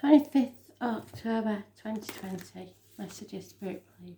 25th October 2020. Messages, Spirit, please.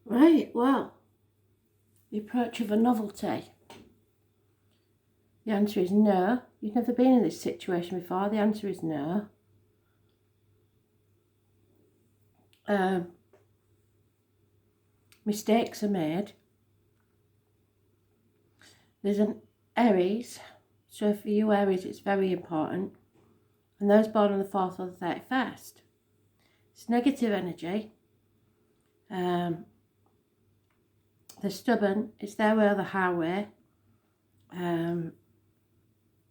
Right, well, the approach of a novelty. The answer is no. You've never been in this situation before. The answer is no. Mistakes are made. There's an Aries, so for you Aries it's very important. And those born on the 4th or the 31st. It's negative energy. They're stubborn. It's their way or the highway. And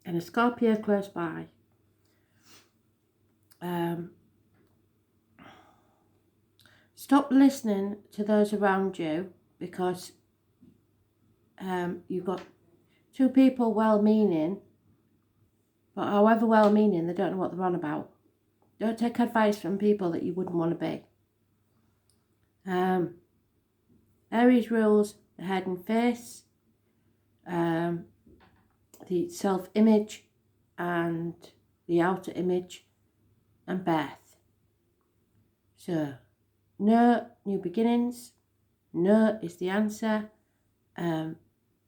a Scorpio close by. Stop listening to those around you, because you've got two people well-meaning, but however well-meaning, they don't know what they're on about. Don't take advice from people that you wouldn't want to be. Aries rules the head and face, the self-image and the outer image, and birth. So, no new beginnings. No is the answer.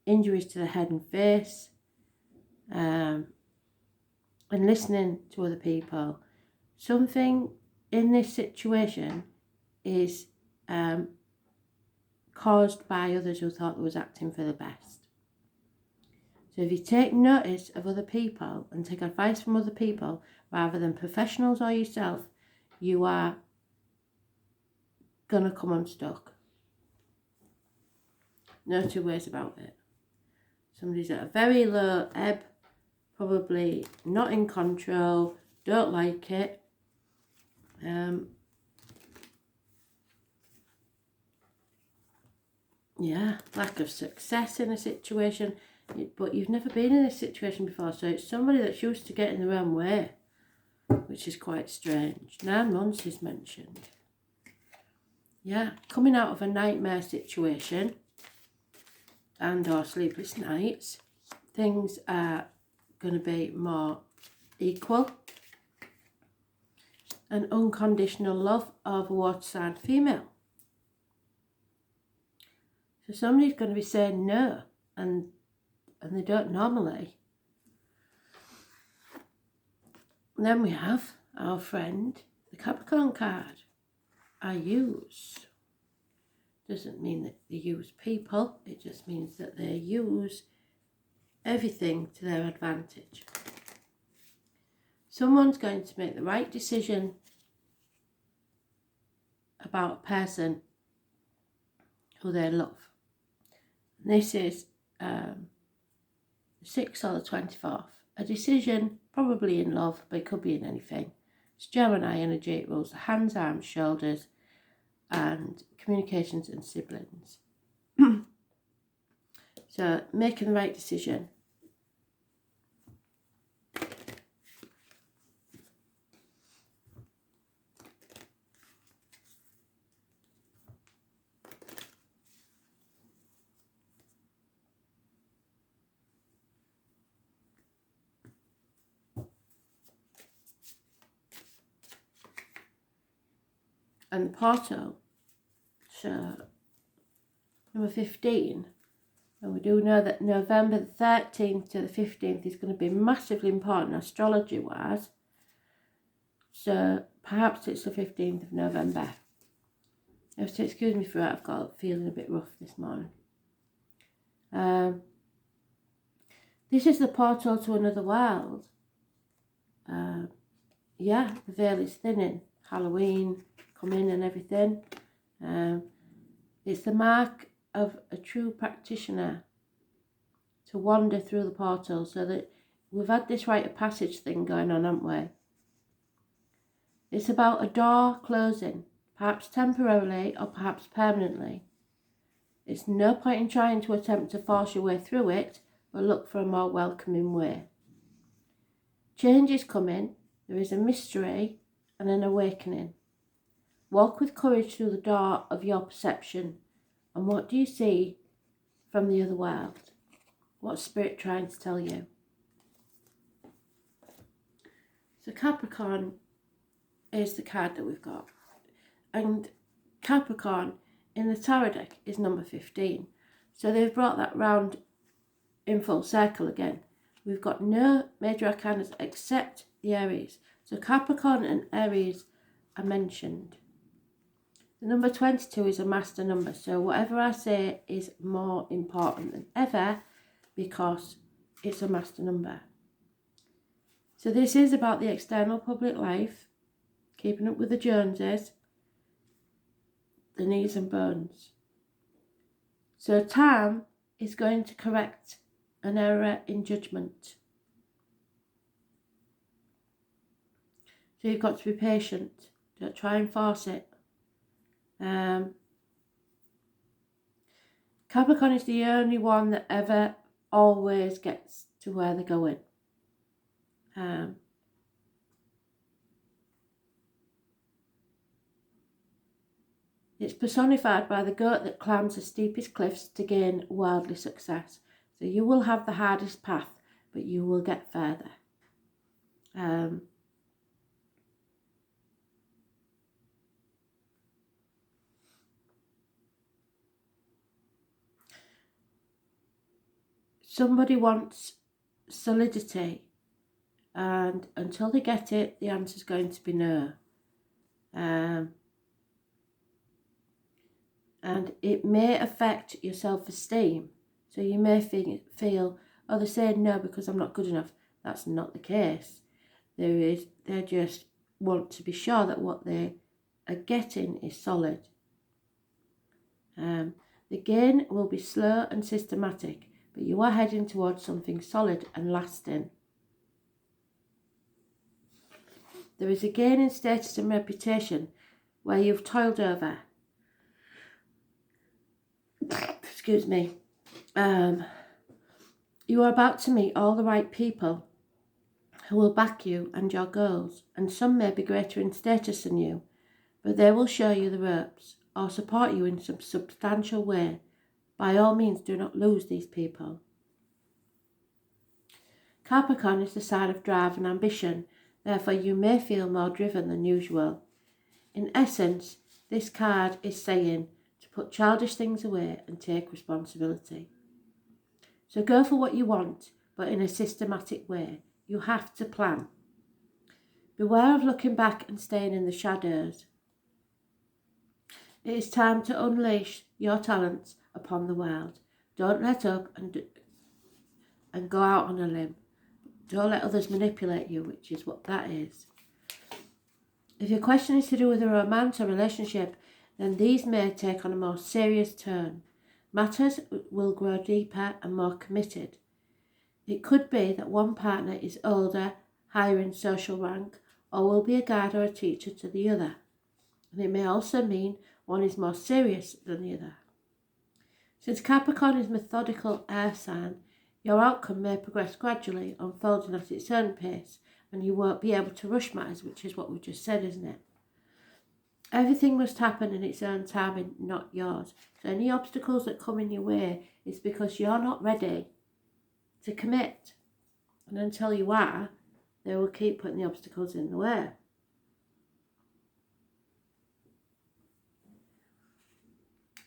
Injuries to the head and face. And listening to other people. Something in this situation is caused by others who thought they was acting for the best. So if you take notice of other people and take advice from other people rather than professionals or yourself, you are going to come unstuck. No two ways about it. Somebody's at a very low ebb, probably not in control, don't like it. Lack of success in a situation, but you've never been in this situation before, so it's somebody that's used to getting their own way, which is quite strange. 9 months is mentioned. Yeah, coming out of a nightmare situation and or sleepless nights, things are going to be more equal. And unconditional love of a water sign female. So somebody's going to be saying no, and they don't normally. And then we have our friend, the Capricorn card. I use. Doesn't mean that they use people, it just means that they use everything to their advantage. Someone's going to make the right decision about a person who they love. And this is the 6th or the 24th. A decision, probably in love, but it could be in anything. It's Gemini energy. It rules the hands, arms, shoulders, and communications and siblings. So, making the right decision. And the portal, so number 15, And we do know that November the 13th to the 15th is going to be massively important astrology-wise. So perhaps it's the 15th of November. You have to excuse me for that, I've got feeling a bit rough this morning. This is the portal to another world. Yeah, the veil is thinning. Halloween coming and everything. It's the mark of a true practitioner to wander through the portal, so that we've had this rite of passage thing going on, haven't we? It's about a door closing, perhaps temporarily or perhaps permanently. It's no point in trying to attempt to force your way through it, but look for a more welcoming way. Change is coming. There is a mystery and an awakening. Walk with courage through the door of your perception. And what do you see from the other world? What's Spirit trying to tell you? So Capricorn is the card that we've got. And Capricorn in the tarot deck is number 15. So they've brought that round in full circle again. We've got no major arcanas except the Aries. So Capricorn and Aries are mentioned. The number 22 is a master number. So whatever I say is more important than ever because it's a master number. So this is about the external public life, keeping up with the Joneses, the knees and bones. So time is going to correct an error in judgment. So you've got to be patient. Don't try and force it. Capricorn is the only one that ever always gets to where they're going. It's personified by the goat that climbs the steepest cliffs to gain worldly success. So you will have the hardest path, but you will get further. Somebody wants solidity, and until they get it, the answer is going to be no. And it may affect your self-esteem. So you may feel, oh, they're saying no because I'm not good enough. That's not the case. They just want to be sure that what they are getting is solid. The gain will be slow and systematic, but you are heading towards something solid and lasting. There is a gain in status and reputation where you've toiled over. Excuse me. You are about to meet all the right people who will back you and your goals, and some may be greater in status than you, but they will show you the ropes or support you in some substantial way. By all means, do not lose these people. Capricorn is the sign of drive and ambition, therefore you may feel more driven than usual. In essence, this card is saying to put childish things away and take responsibility. So go for what you want, but in a systematic way. You have to plan. Beware of looking back and staying in the shadows. It is time to unleash your talents upon the world. Don't let up and go out on a limb. Don't let others manipulate you, which is what that is. If your question is to do with a romance or relationship, then these may take on a more serious turn. Matters will grow deeper and more committed. It could be that one partner is older, higher in social rank, or will be a guide or a teacher to the other. And it may also mean one is more serious than the other. Since Capricorn is methodical air sign, your outcome may progress gradually, unfolding at its own pace, and you won't be able to rush matters, which is what we just said, isn't it? Everything must happen in its own time, not yours. So any obstacles that come in your way is because you're not ready to commit. And until you are, they will keep putting the obstacles in the way.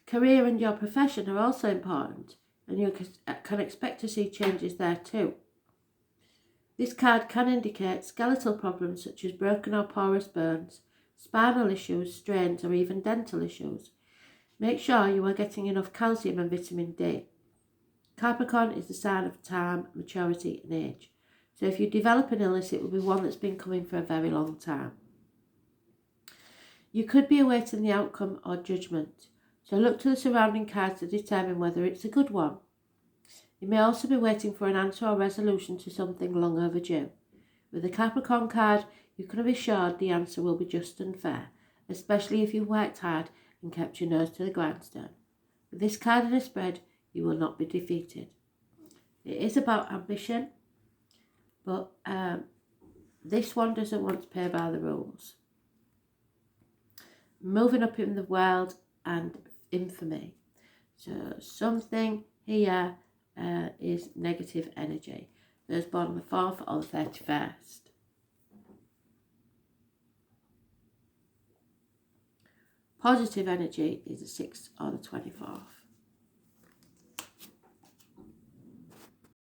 Career and your profession are also important. and you can expect to see changes there too. This card can indicate skeletal problems such as broken or porous bones, spinal issues, strains, or even dental issues. Make sure you are getting enough calcium and vitamin D. Capricorn is the sign of time, maturity and age. So if you develop an illness, it will be one that's been coming for a very long time. You could be awaiting the outcome or judgment. So look to the surrounding cards to determine whether it's a good one. You may also be waiting for an answer or resolution to something long overdue. With the Capricorn card, you can be assured the answer will be just and fair, especially if you've worked hard and kept your nose to the grindstone. With this card in a spread, you will not be defeated. It is about ambition, but this one doesn't want to play by the rules. Moving up in the world and infamy. So something here is negative energy. Those born on the 4th or the 31st. Positive energy is the 6th or the 24th.